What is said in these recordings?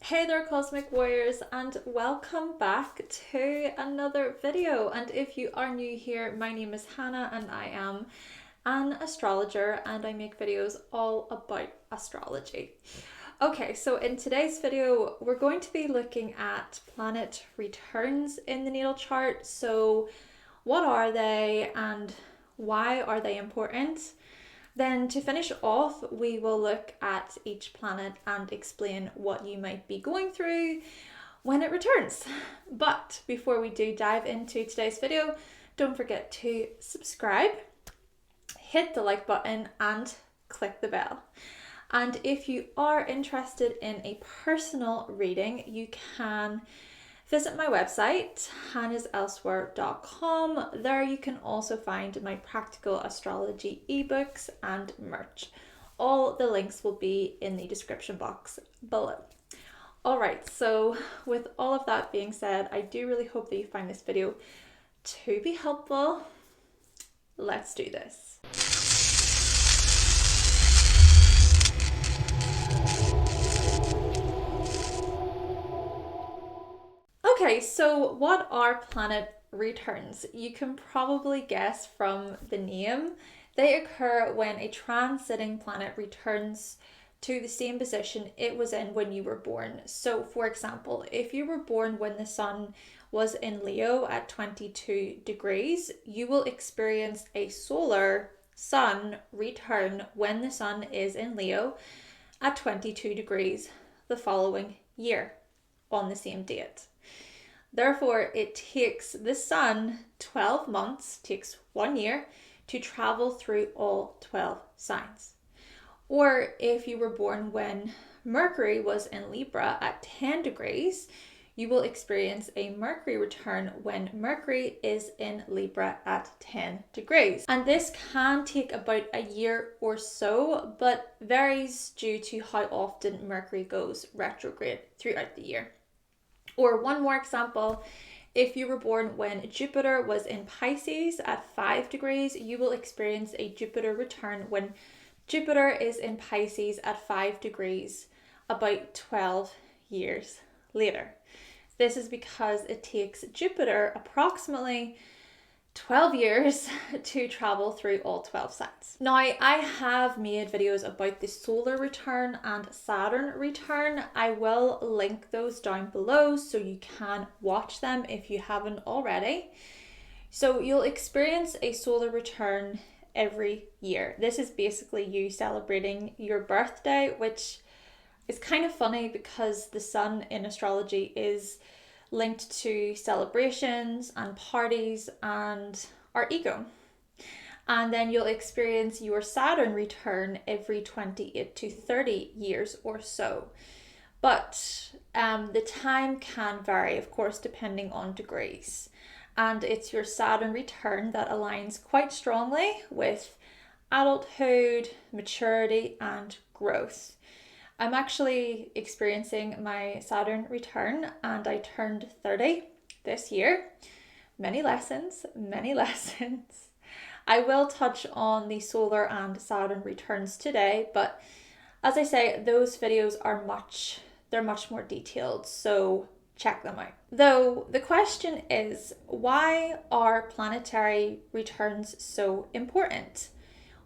Hey there Cosmic Warriors, and welcome back to another video. And if you are new here, my name is Hannah and I am an astrologer and I make videos all about astrology. Okay, so in today's video we're going to be looking at planet returns in the natal chart. So what are they and why are they important? Then to finish off, we will look at each planet and explain what you might be going through when it returns. But before we do dive into today's video, don't forget to subscribe, hit the like button and click the bell. And if you are interested in a personal reading, you can visit my website, hannahselsewhere.com. There you can also find my practical astrology ebooks and merch. All the links will be in the description box below. Alright, so with all of that being said, I do really hope that you find this video to be helpful. Let's do this. Okay, so what are planet returns? You can probably guess from the name. They occur when a transiting planet returns to the same position it was in when you were born. So for example, if you were born when the sun was in Leo at 22 degrees, you will experience a solar sun return when the sun is in Leo at 22 degrees the following year on the same date. Therefore, it takes the sun 12 months, takes 1 year, to travel through all 12 signs. Or if you were born when Mercury was in Libra at 10 degrees, you will experience a Mercury return when Mercury is in Libra at 10 degrees. And this can take about a year or so, but varies due to how often Mercury goes retrograde throughout the year. Or one more example, if you were born when Jupiter was in Pisces at 5 degrees, you will experience a Jupiter return when Jupiter is in Pisces at 5 degrees about 12 years later. This is because it takes Jupiter approximately 12 years to travel through all 12 signs. Now, I have made videos about the solar return and Saturn return. I will link those down below so you can watch them if you haven't already. So you'll experience a solar return every year. This is basically you celebrating your birthday, which is kind of funny because the sun in astrology is linked to celebrations and parties and our ego. And then you'll experience your Saturn return every 28 to 30 years or so. But the time can vary, of course, depending on degrees. And it's your Saturn return that aligns quite strongly with adulthood, maturity, and growth. I'm actually experiencing my Saturn return and I turned 30 this year. Many lessons, many lessons. I will touch on the solar and Saturn returns today, but as I say, those videos are much more detailed, so check them out. Though the question is, why are planetary returns so important?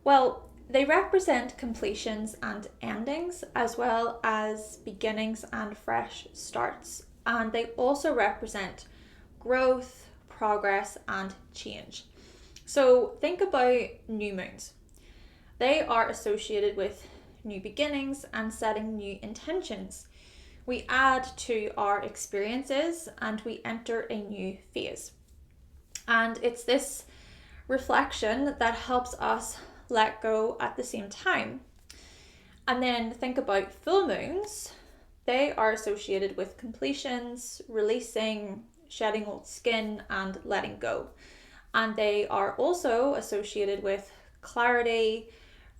Well, they represent completions and endings, as well as beginnings and fresh starts. And they also represent growth, progress, and change. So think about new moons. They are associated with new beginnings and setting new intentions. We add to our experiences and we enter a new phase. And it's this reflection that helps us let go at the same time. And then think about full moons. They are associated with completions, releasing, shedding old skin, and letting go. And they are also associated with clarity,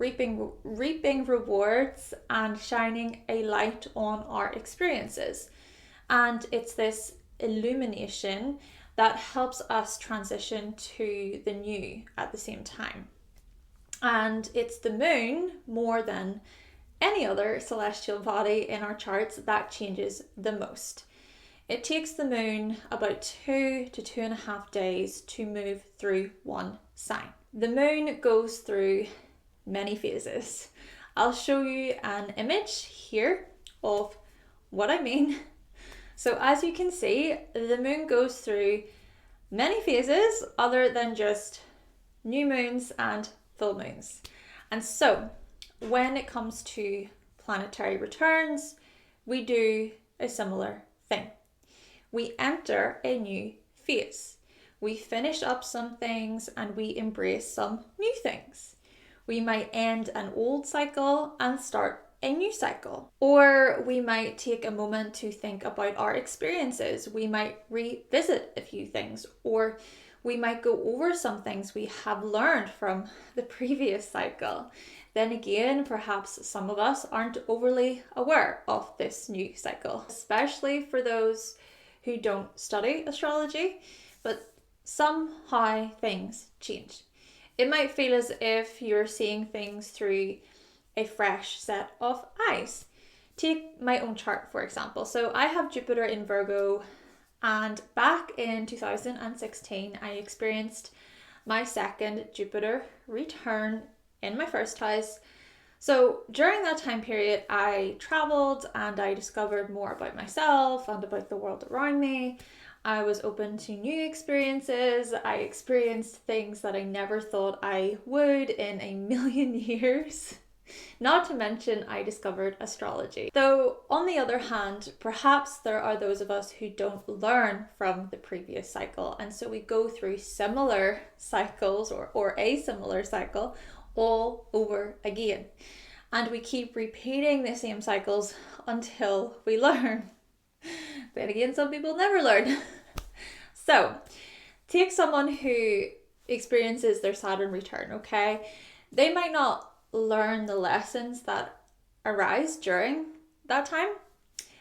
reaping rewards, and shining a light on our experiences. And it's this illumination that helps us transition to the new at the same time. And it's the moon more than any other celestial body in our charts, that changes the most. It takes the moon about 2 to 2.5 days to move through one sign. The moon goes through many phases. I'll show you an image here of what I mean. So as you can see, the moon goes through many phases other than just new moons and full moons. And so when it comes to planetary returns, we do a similar thing. We enter a new phase. We finish up some things and we embrace some new things. We might end an old cycle and start a new cycle. Or we might take a moment to think about our experiences. We might revisit a few things, or we might go over some things we have learned from the previous cycle. Then again, perhaps some of us aren't overly aware of this new cycle, especially for those who don't study astrology, but somehow things change. It might feel as if you're seeing things through a fresh set of eyes. Take my own chart, for example. So I have Jupiter in Virgo, and back in 2016, I experienced my second Jupiter return in my first house. So during that time period, I traveled and I discovered more about myself and about the world around me. I was open to new experiences. I experienced things that I never thought I would in a million years. Not to mention, I discovered astrology. Though, on the other hand, perhaps there are those of us who don't learn from the previous cycle, and so we go through similar cycles or a similar cycle all over again. And we keep repeating the same cycles until we learn. Then again, some people never learn. So, take someone who experiences their Saturn return, okay? They might not learn the lessons that arise during that time.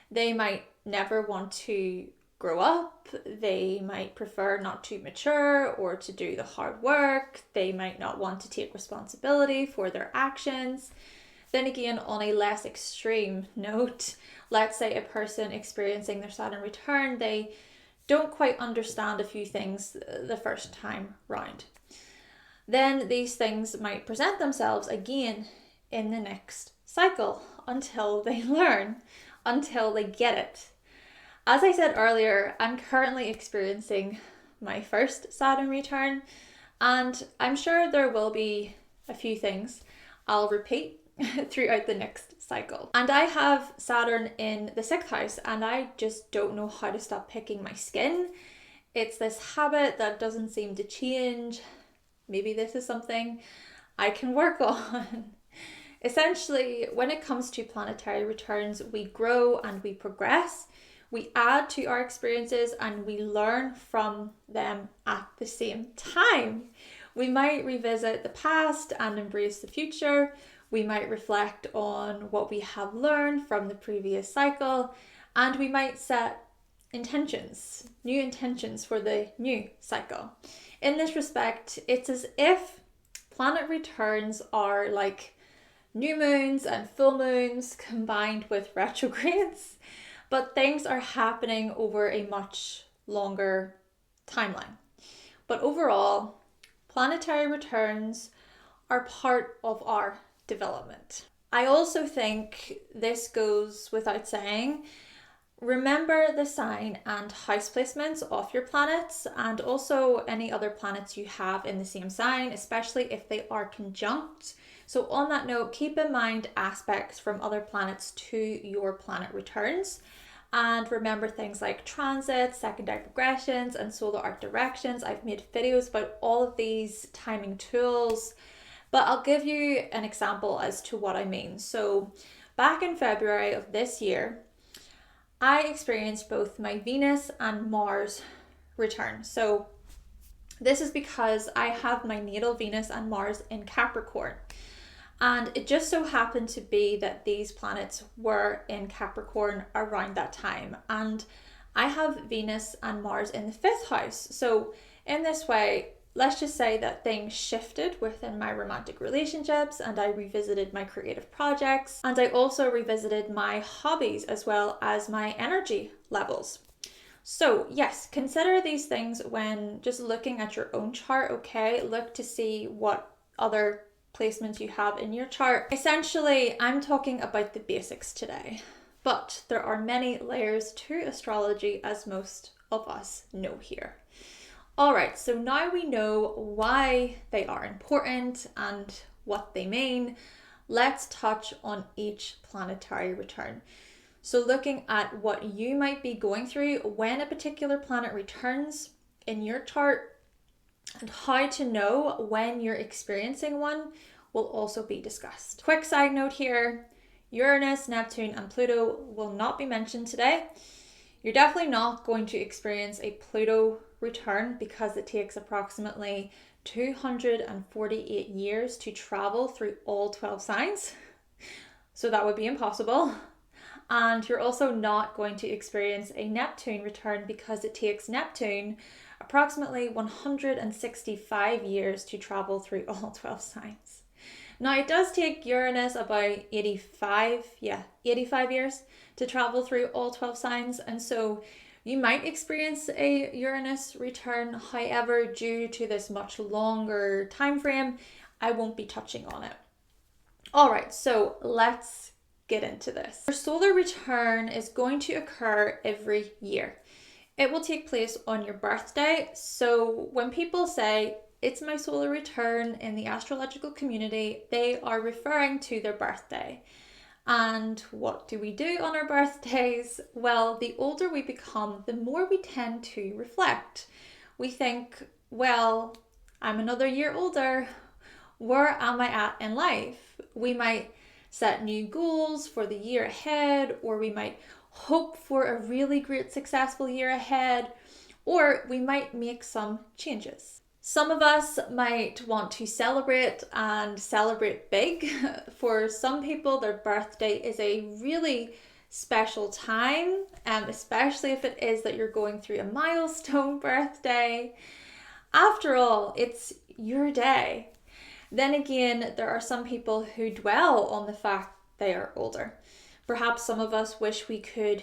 They might never want to grow up. They might prefer not to mature or to do the hard work. They might not want to take responsibility for their actions. Then again, on a less extreme note, let's say a person experiencing their Saturn return, they don't quite understand a few things the first time round. Then these things might present themselves again in the next cycle until they learn, until they get it. As I said earlier, I'm currently experiencing my first Saturn return, and I'm sure there will be a few things I'll repeat throughout the next cycle. And I have Saturn in the 6th house, and I just don't know how to stop picking my skin. It's this habit that doesn't seem to change. Maybe this is something I can work on. Essentially, when it comes to planetary returns, we grow and we progress. We add to our experiences and we learn from them at the same time. We might revisit the past and embrace the future. We might reflect on what we have learned from the previous cycle, and we might set intentions, new intentions for the new cycle. In this respect, it's as if planet returns are like new moons and full moons combined with retrogrades, but things are happening over a much longer timeline. But overall, planetary returns are part of our development. I also think this goes without saying. Remember the sign and house placements of your planets, and also any other planets you have in the same sign, especially if they are conjunct. So on that note, keep in mind aspects from other planets to your planet returns. And remember things like transits, secondary progressions, and solar arc directions. I've made videos about all of these timing tools, but I'll give you an example as to what I mean. So back in February of this year, I experienced both my Venus and Mars return. So this is because I have my natal Venus and Mars in Capricorn. And it just so happened to be that these planets were in Capricorn around that time. And I have Venus and Mars in the 5th house. So in this way, let's just say that things shifted within my romantic relationships and I revisited my creative projects, and I also revisited my hobbies as well as my energy levels. So yes, consider these things when just looking at your own chart, okay? Look to see what other placements you have in your chart. Essentially, I'm talking about the basics today, but there are many layers to astrology, as most of us know here. All right, so now we know why they are important and what they mean. Let's touch on each planetary return. So looking at what you might be going through when a particular planet returns in your chart and how to know when you're experiencing one will also be discussed. Quick side note here, Uranus, Neptune, and Pluto will not be mentioned today. You're definitely not going to experience a Pluto return because it takes approximately 248 years to travel through all 12 signs. So that would be impossible. And you're also not going to experience a Neptune return because it takes Neptune approximately 165 years to travel through all 12 signs. Now it does take Uranus about 85 years to travel through all 12 signs, and so you might experience a Uranus return. However, due to this much longer time frame, I won't be touching on it. All right, so let's get into this. Your solar return is going to occur every year. It will take place on your birthday. So when people say it's my solar return in the astrological community, they are referring to their birthday. And what do we do on our birthdays? Well, the older we become, the more we tend to reflect. We think, well, I'm another year older. Where am I at in life? We might set new goals for the year ahead, or we might hope for a really great successful year ahead, or we might make some changes. Some of us might want to celebrate and celebrate big. For some people, their birthday is a really special time, especially if it is that you're going through a milestone birthday. After all, it's your day. Then again, there are some people who dwell on the fact they are older. Perhaps some of us wish we could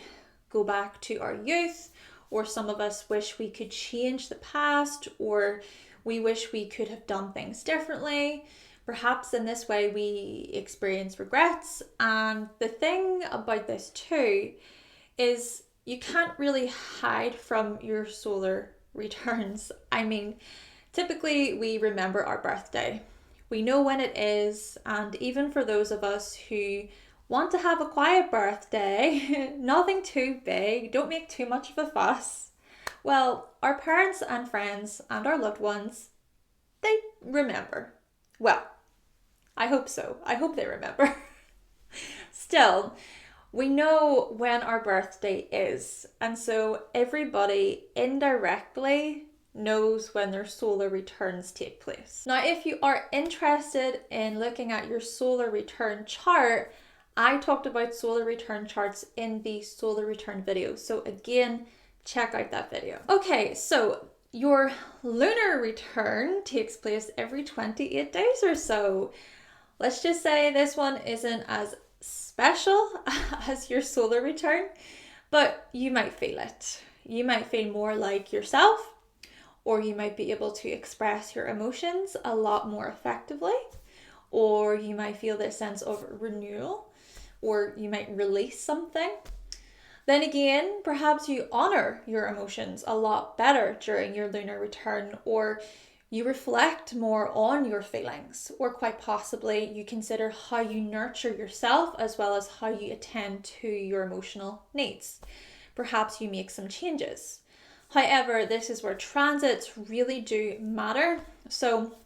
go back to our youth, or some of us wish we could change the past, or we wish we could have done things differently. Perhaps in this way we experience regrets. And the thing about this too is you can't really hide from your solar returns. I mean, typically we remember our birthday. We know when it is, and even for those of us who want to have a quiet birthday, nothing too big, don't make too much of a fuss, well, our parents and friends and our loved ones, they remember. Well, I hope so. I hope they remember. Still, we know when our birthday is, and so everybody indirectly knows when their solar returns take place. Now, if you are interested in looking at your solar return chart, I talked about solar return charts in the solar return video. So again, check out that video. Okay, so your lunar return takes place every 28 days or so. Let's just say this one isn't as special as your solar return, but you might feel it. You might feel more like yourself, or you might be able to express your emotions a lot more effectively, or you might feel this sense of renewal, or you might release something. Then again, perhaps you honor your emotions a lot better during your lunar return, or you reflect more on your feelings, or quite possibly you consider how you nurture yourself as well as how you attend to your emotional needs. Perhaps you make some changes. However, this is where transits really do matter. So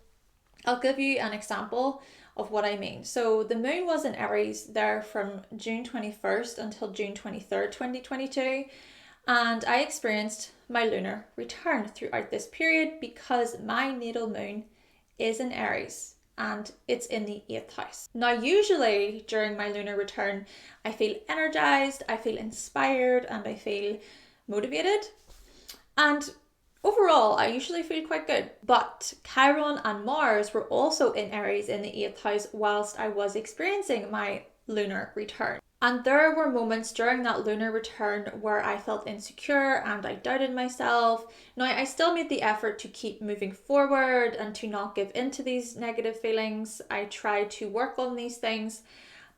I'll give you an example of what I mean. So the moon was in Aries there from June 21st until June 23rd, 2022. And I experienced my lunar return throughout this period because my natal moon is in Aries and it's in the 8th house. Now, usually during my lunar return, I feel energized, I feel inspired, and I feel motivated. And Overall, I usually feel quite good. But Chiron and Mars were also in Aries in the 8th house whilst I was experiencing my lunar return. And there were moments during that lunar return where I felt insecure and I doubted myself. Now, I still made the effort to keep moving forward and to not give into these negative feelings. I tried to work on these things.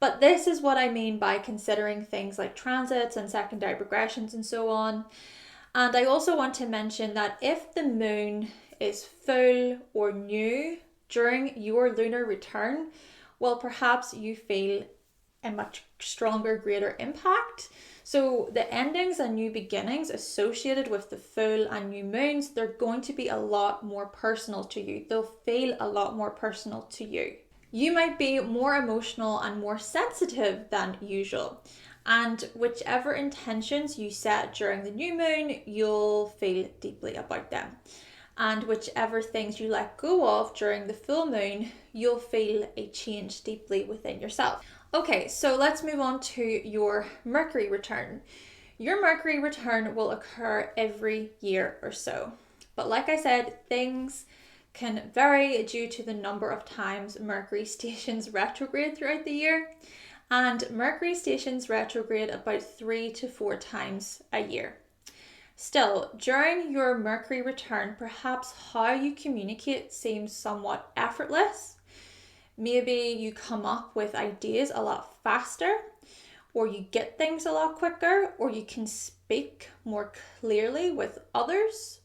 But this is what I mean by considering things like transits and secondary progressions and so on. And I also want to mention that if the moon is full or new during your lunar return, well, perhaps you feel a much stronger, greater impact. So the endings and new beginnings associated with the full and new moons, they're going to be a lot more personal to you. They'll feel a lot more personal to you. You might be more emotional and more sensitive than usual. And whichever intentions you set during the new moon, you'll feel deeply about them. And whichever things you let go of during the full moon, you'll feel a change deeply within yourself. Okay, so let's move on to your Mercury return. Your Mercury return will occur every year or so. But like I said, things can vary due to the number of times Mercury stations retrograde throughout the year. And Mercury stations retrograde about 3 to 4 times a year. Still, during your Mercury return, perhaps how you communicate seems somewhat effortless. Maybe you come up with ideas a lot faster, or you get things a lot quicker, or you can speak more clearly with others,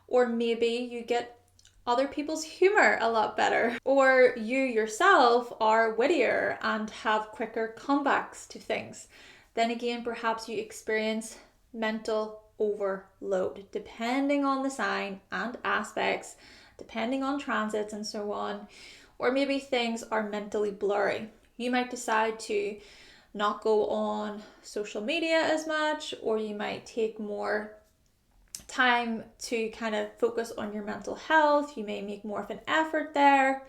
or maybe you get other people's humor a lot better, or you yourself are wittier and have quicker comebacks to things. Then again, perhaps you experience mental overload, depending on the sign and aspects, depending on transits and so on. Or maybe things are mentally blurry. You might decide to not go on social media as much, or you might take more time to kind of focus on your mental health. You may make more of an effort there,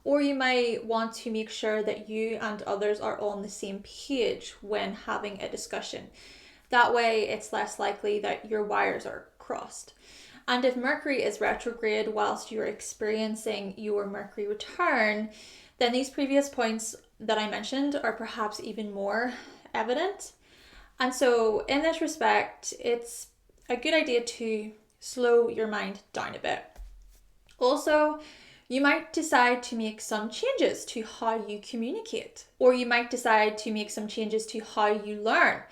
or you might want to make sure that you and others are on the same page when having a discussion. That way it's less likely that your wires are crossed. And if Mercury is retrograde whilst you're experiencing your Mercury return, then these previous points that I mentioned are perhaps even more evident. And so in this respect, it's a good idea to slow your mind down a bit. Also, you might decide to make some changes to how you communicate, or you might decide to make some changes to how you learn.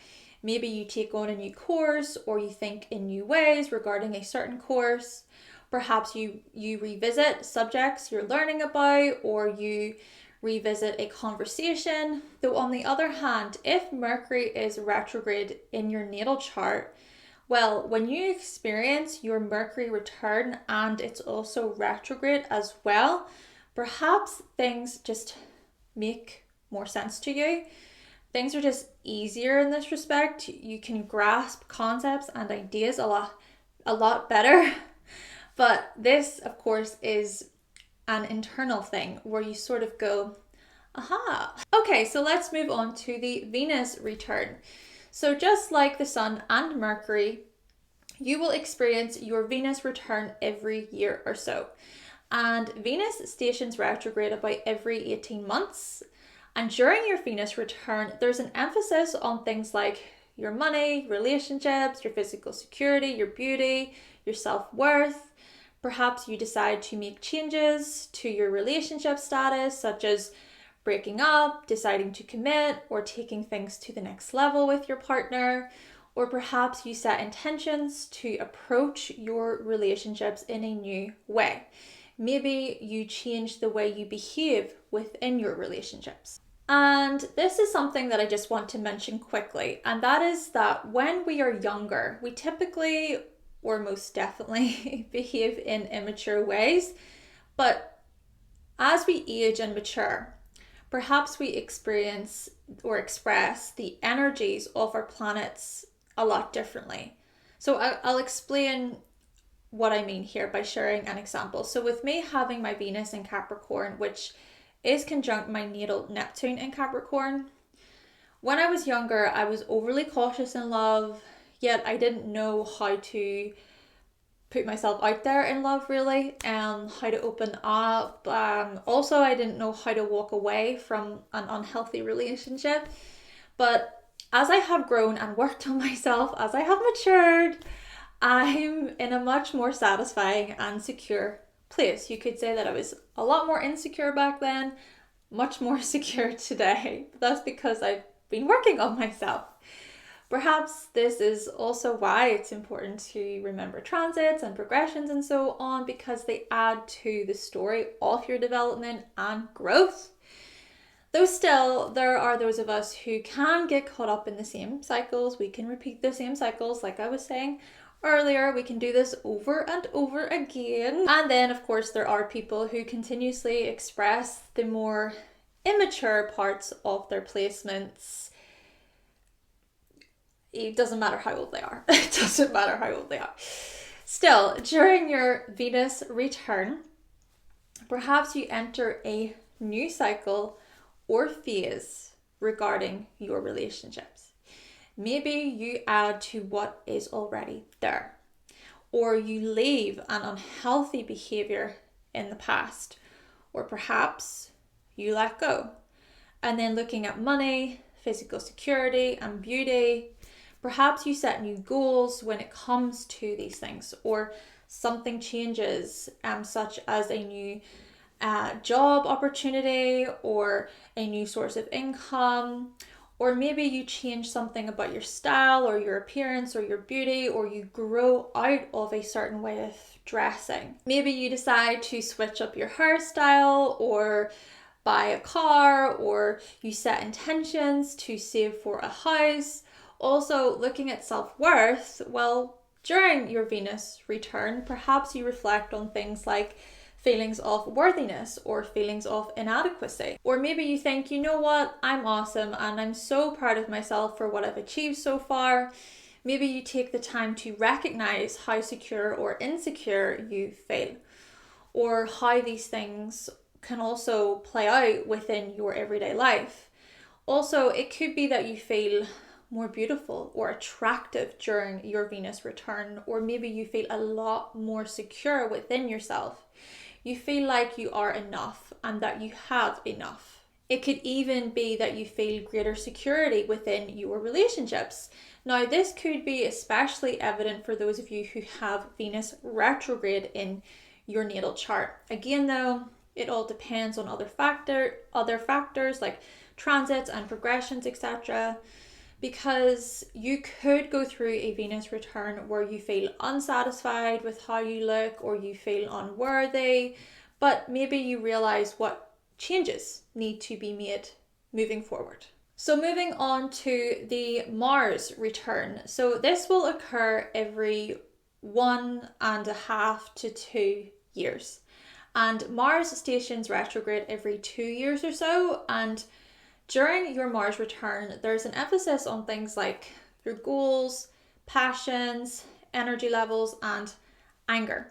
Maybe you take on a new course, or you think in new ways regarding a certain course. Perhaps you revisit subjects you're learning about, or you revisit a conversation. Though on the other hand, if Mercury is retrograde in your natal chart, well, when you experience your Mercury return and it's also retrograde as well, perhaps things just make more sense to you. Things are just easier in this respect. You can grasp concepts and ideas a lot better. But this, of course, is an internal thing where you sort of go, aha. Okay, so let's move on to the Venus return. So just like the Sun and Mercury, you will experience your Venus return every year or so. And Venus stations retrograde about every 18 months. And during your Venus return, there's an emphasis on things like your money, relationships, your physical security, your beauty, your self-worth. Perhaps you decide to make changes to your relationship status, such as breaking up, deciding to commit, or taking things to the next level with your partner. Or perhaps you set intentions to approach your relationships in a new way. Maybe you change the way you behave within your relationships. And this is something that I just want to mention quickly, and that is that when we are younger, we typically, or most definitely, behave in immature ways. But as we age and mature, perhaps we experience or express the energies of our planets a lot differently. So I'll explain what I mean here by sharing an example. So with me having my Venus in Capricorn, which is conjunct my natal Neptune in Capricorn, when I was younger, I was overly cautious in love, yet I didn't know how to put myself out there in love, really, and how to open up. Also, I didn't know how to walk away from an unhealthy relationship. But as I have grown and worked on myself, as I have matured, I'm in a much more satisfying and secure place. You could say that I was a lot more insecure back then, much more secure today. That's because I've been working on myself. Perhaps this is also why it's important to remember transits and progressions and so on, because they add to the story of your development and growth. Though still, there are those of us who can get caught up in the same cycles. We can repeat the same cycles, like I was saying earlier. We can do this over and over again. And then, of course, there are people who continuously express the more immature parts of their placements. It doesn't matter how old they are. It doesn't matter how old they are. Still, during your Venus return, perhaps you enter a new cycle or phase regarding your relationships. Maybe you add to what is already there, or you leave an unhealthy behavior in the past, or perhaps you let go. And then looking at money, physical security, and beauty, perhaps you set new goals when it comes to these things, or something changes, such as a new job opportunity or a new source of income, or maybe you change something about your style or your appearance or your beauty, or you grow out of a certain way of dressing. Maybe you decide to switch up your hairstyle or buy a car, or you set intentions to save for a house. Also, looking at self-worth, well, during your Venus return, perhaps you reflect on things like feelings of worthiness or feelings of inadequacy. Or maybe you think, you know what, I'm awesome and I'm so proud of myself for what I've achieved so far. Maybe you take the time to recognize how secure or insecure you feel, or how these things can also play out within your everyday life. Also, it could be that you feel more beautiful or attractive during your Venus return, or maybe you feel a lot more secure within yourself. You feel like you are enough and that you have enough. It could even be that you feel greater security within your relationships. Now, this could be especially evident for those of you who have Venus retrograde in your natal chart. Again, though, it all depends on other factors like transits and progressions, etc. Because you could go through a Venus return where you feel unsatisfied with how you look, or you feel unworthy, but maybe you realize what changes need to be made moving forward. So moving on to the Mars return. So this will occur every 1.5 to 2 years. And Mars stations retrograde every 2 years or so, and during your Mars return, there's an emphasis on things like your goals, passions, energy levels, and anger.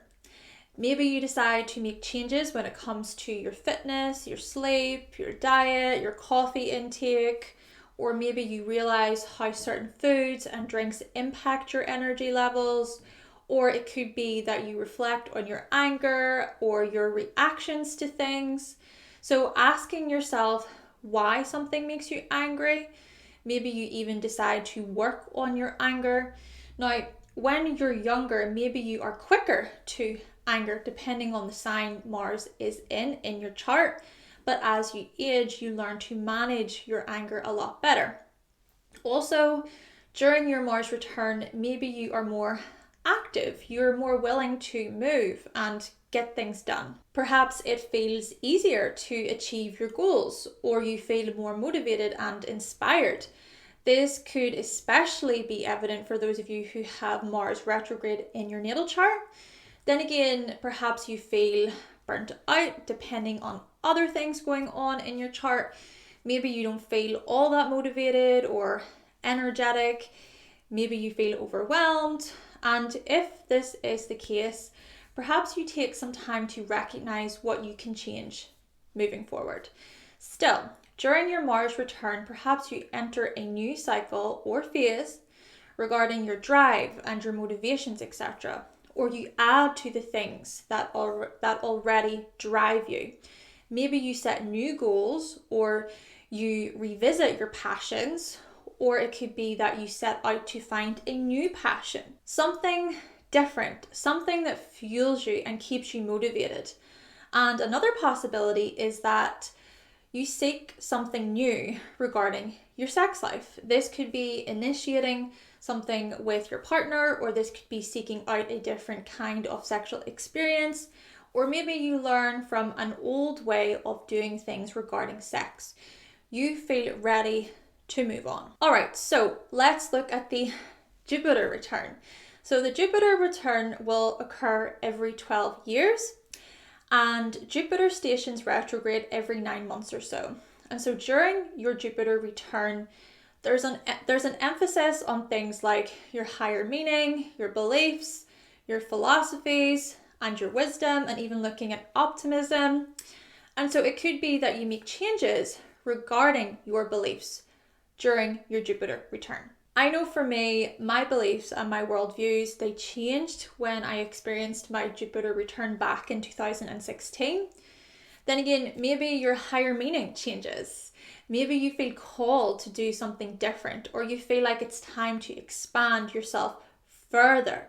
Maybe you decide to make changes when it comes to your fitness, your sleep, your diet, your coffee intake, or maybe you realize how certain foods and drinks impact your energy levels, or it could be that you reflect on your anger or your reactions to things. So asking yourself why something makes you angry. Maybe you even decide to work on your anger. Now, when you're younger, maybe you are quicker to anger depending on the sign Mars is in your chart. But as you age, you learn to manage your anger a lot better. Also, during your Mars return, maybe you are more active. You're more willing to move and get things done. Perhaps it feels easier to achieve your goals, or you feel more motivated and inspired. This could especially be evident for those of you who have Mars retrograde in your natal chart. Then again, perhaps you feel burnt out depending on other things going on in your chart. Maybe you don't feel all that motivated or energetic. Maybe you feel overwhelmed. And if this is the case, perhaps you take some time to recognize what you can change moving forward. Still, during your Mars return, perhaps you enter a new cycle or phase regarding your drive and your motivations, etc. or you add to the things that already drive you. Maybe you set new goals, or you revisit your passions, or it could be that you set out to find a new passion, something different, something that fuels you and keeps you motivated. And another possibility is that you seek something new regarding your sex life. This could be initiating something with your partner, or this could be seeking out a different kind of sexual experience, or maybe you learn from an old way of doing things regarding sex. You feel ready to move on. All right, so let's look at the Jupiter return. So the Jupiter return will occur every 12 years. And Jupiter stations retrograde every 9 months or so. And so during your Jupiter return, there's an emphasis on things like your higher meaning, your beliefs, your philosophies, and your wisdom, and even looking at optimism. And so it could be that you make changes regarding your beliefs during your Jupiter return. I know for me, my beliefs and my worldviews, they changed when I experienced my Jupiter return back in 2016. Then again, maybe your higher meaning changes. Maybe you feel called to do something different, or you feel like it's time to expand yourself further.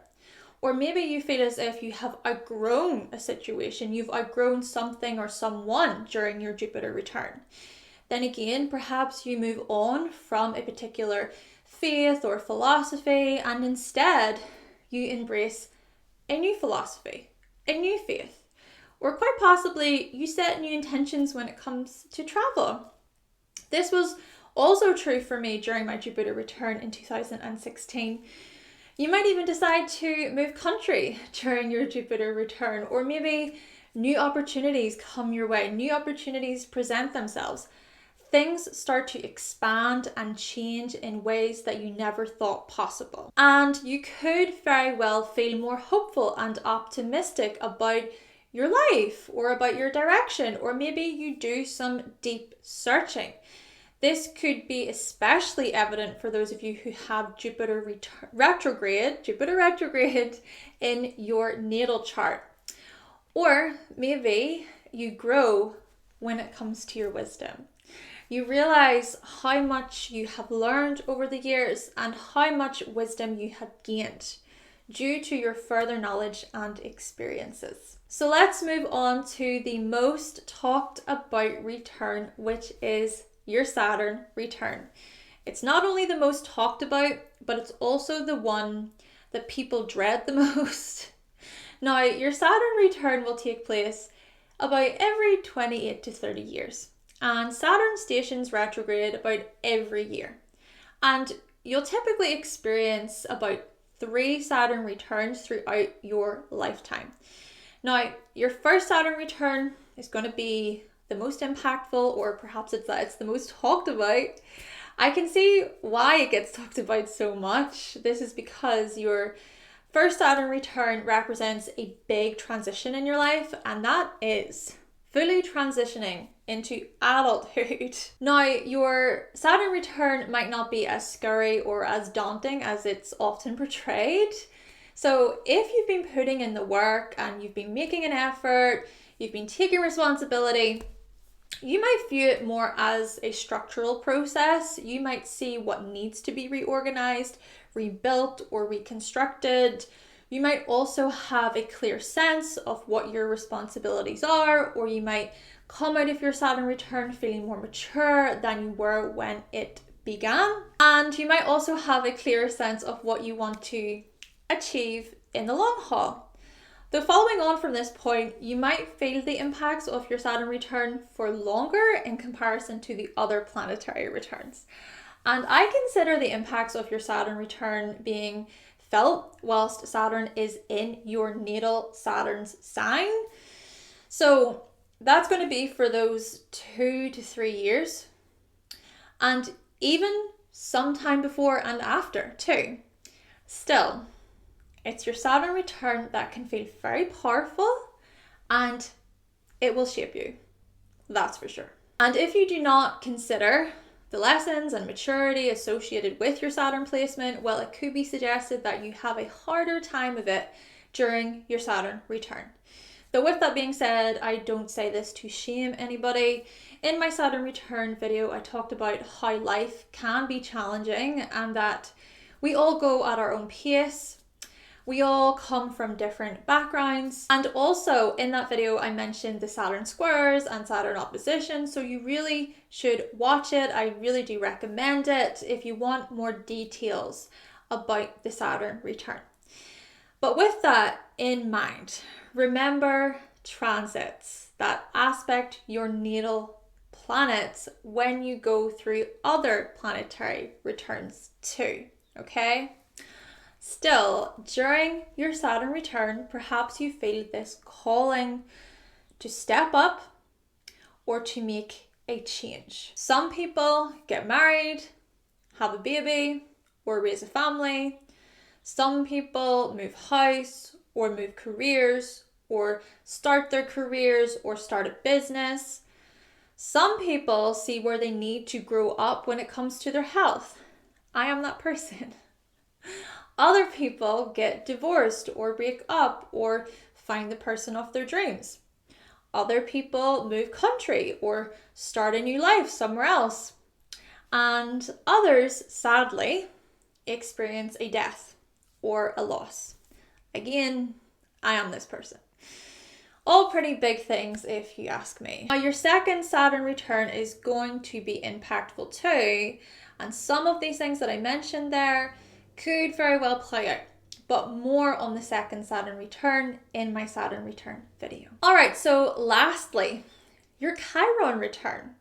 Or maybe you feel as if you have outgrown a situation, you've outgrown something or someone during your Jupiter return. Then again, perhaps you move on from a particular faith or philosophy, and instead you embrace a new philosophy, a new faith, or quite possibly you set new intentions when it comes to travel. This was also true for me during my Jupiter return in 2016. You might even decide to move country during your Jupiter return, or maybe new opportunities come your way, new opportunities present themselves. Things start to expand and change in ways that you never thought possible. And you could very well feel more hopeful and optimistic about your life or about your direction, or maybe you do some deep searching. This could be especially evident for those of you who have Jupiter retrograde in your natal chart. Or maybe you grow when it comes to your wisdom. You realize how much you have learned over the years and how much wisdom you have gained due to your further knowledge and experiences. So let's move on to the most talked about return, which is your Saturn return. It's not only the most talked about, but it's also the one that people dread the most. Now, your Saturn return will take place about every 28 to 30 years. And Saturn stations retrograde about every year. And you'll typically experience about 3 Saturn returns throughout your lifetime. Now, your first Saturn return is going to be the most impactful, or perhaps it's the most talked about. I can see why it gets talked about so much. This is because your first Saturn return represents a big transition in your life, and that is fully transitioning into adulthood. Now, your Saturn return might not be as scary or as daunting as it's often portrayed. So if you've been putting in the work and you've been making an effort, you've been taking responsibility, you might view it more as a structural process. You might see what needs to be reorganized, rebuilt, or reconstructed. You might also have a clear sense of what your responsibilities are, or you might come out of your Saturn return feeling more mature than you were when it began. And you might also have a clearer sense of what you want to achieve in the long haul. Though following on from this point, you might feel the impacts of your Saturn return for longer in comparison to the other planetary returns. And I consider the impacts of your Saturn return being felt whilst Saturn is in your natal Saturn's sign. So that's going to be for those 2 to 3 years, and even sometime before and after too. Still, it's your Saturn return that can feel very powerful, and it will shape you. That's for sure. And if you do not consider the lessons and maturity associated with your Saturn placement, well, it could be suggested that you have a harder time of it during your Saturn return. Though with that being said, I don't say this to shame anybody. In my Saturn return video, I talked about how life can be challenging and that we all go at our own pace. We all come from different backgrounds. And also in that video, I mentioned the Saturn squares and Saturn opposition. So you really should watch it. I really do recommend it if you want more details about the Saturn return. But with that in mind, remember transits that aspect your natal planets when you go through other planetary returns too, okay? Still, during your Saturn return, perhaps you feel this calling to step up or to make a change. Some people get married, have a baby, or raise a family. Some people move house or move careers or start their careers or start a business. Some people see where they need to grow up when it comes to their health. I am that person. Other people get divorced or break up or find the person of their dreams. Other people move country or start a new life somewhere else. And others, sadly, experience a death or a loss. Again, I am this person. All pretty big things if you ask me. Now, your second Saturn return is going to be impactful too. And some of these things that I mentioned there could very well play out, but more on the second Saturn return in my Saturn return video. All right, so lastly, your Chiron return.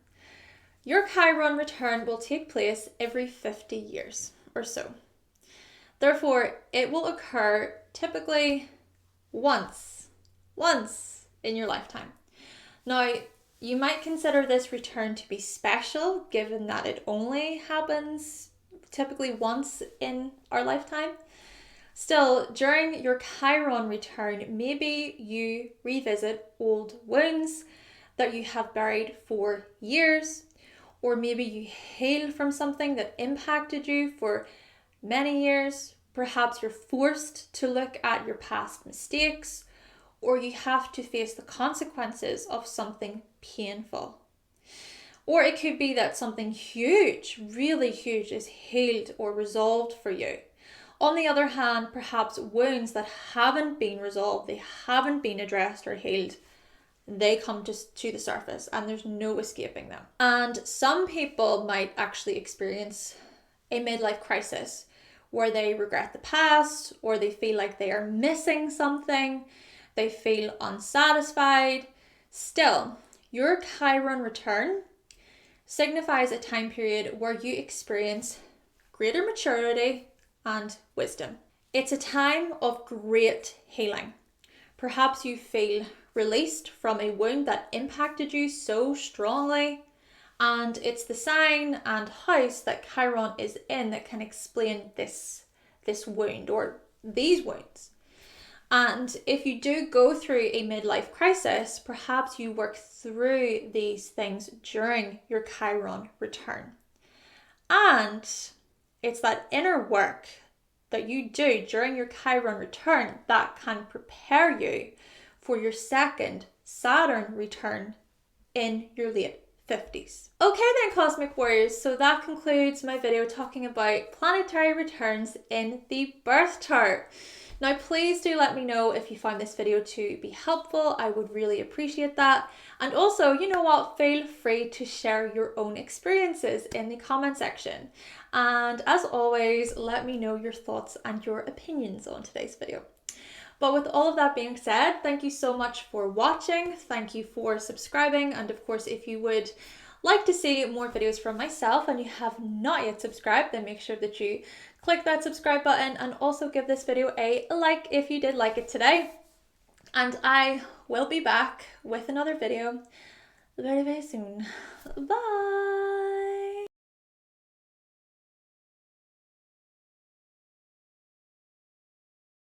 Your Chiron return will take place every 50 years or so. Therefore, it will occur typically once in your lifetime. Now, you might consider this return to be special given that it only happens typically once in our lifetime. Still, during your Chiron return, maybe you revisit old wounds that you have buried for years, or maybe you heal from something that impacted you for many years. Perhaps you're forced to look at your past mistakes, or you have to face the consequences of something painful. Or it could be that something huge, really huge, is healed or resolved for you. On the other hand, perhaps wounds that haven't been resolved, they haven't been addressed or healed, they come to the surface and there's no escaping them. And some people might actually experience a midlife crisis where they regret the past or they feel like they are missing something, they feel unsatisfied. Still, your Chiron return signifies a time period where you experience greater maturity and wisdom. It's a time of great healing. Perhaps you feel released from a wound that impacted you so strongly, and it's the sign and house that Chiron is in that can explain this wound or these wounds. And if you do go through a midlife crisis, perhaps you work through these things during your Chiron return. And it's that inner work that you do during your Chiron return that can prepare you for your second Saturn return in your late 50s. Okay then, Cosmic Warriors, so that concludes my video talking about planetary returns in the birth chart. Now, please do let me know if you found this video to be helpful. I would really appreciate that. And also, you know what? Feel free to share your own experiences in the comment section. And as always, let me know your thoughts and your opinions on today's video. But with all of that being said, thank you so much for watching. Thank you for subscribing. And of course, if you would like to see more videos from myself and you have not yet subscribed, then make sure that you click that subscribe button and also give this video a like if you did like it today. And I will be back with another video very, very soon. Bye!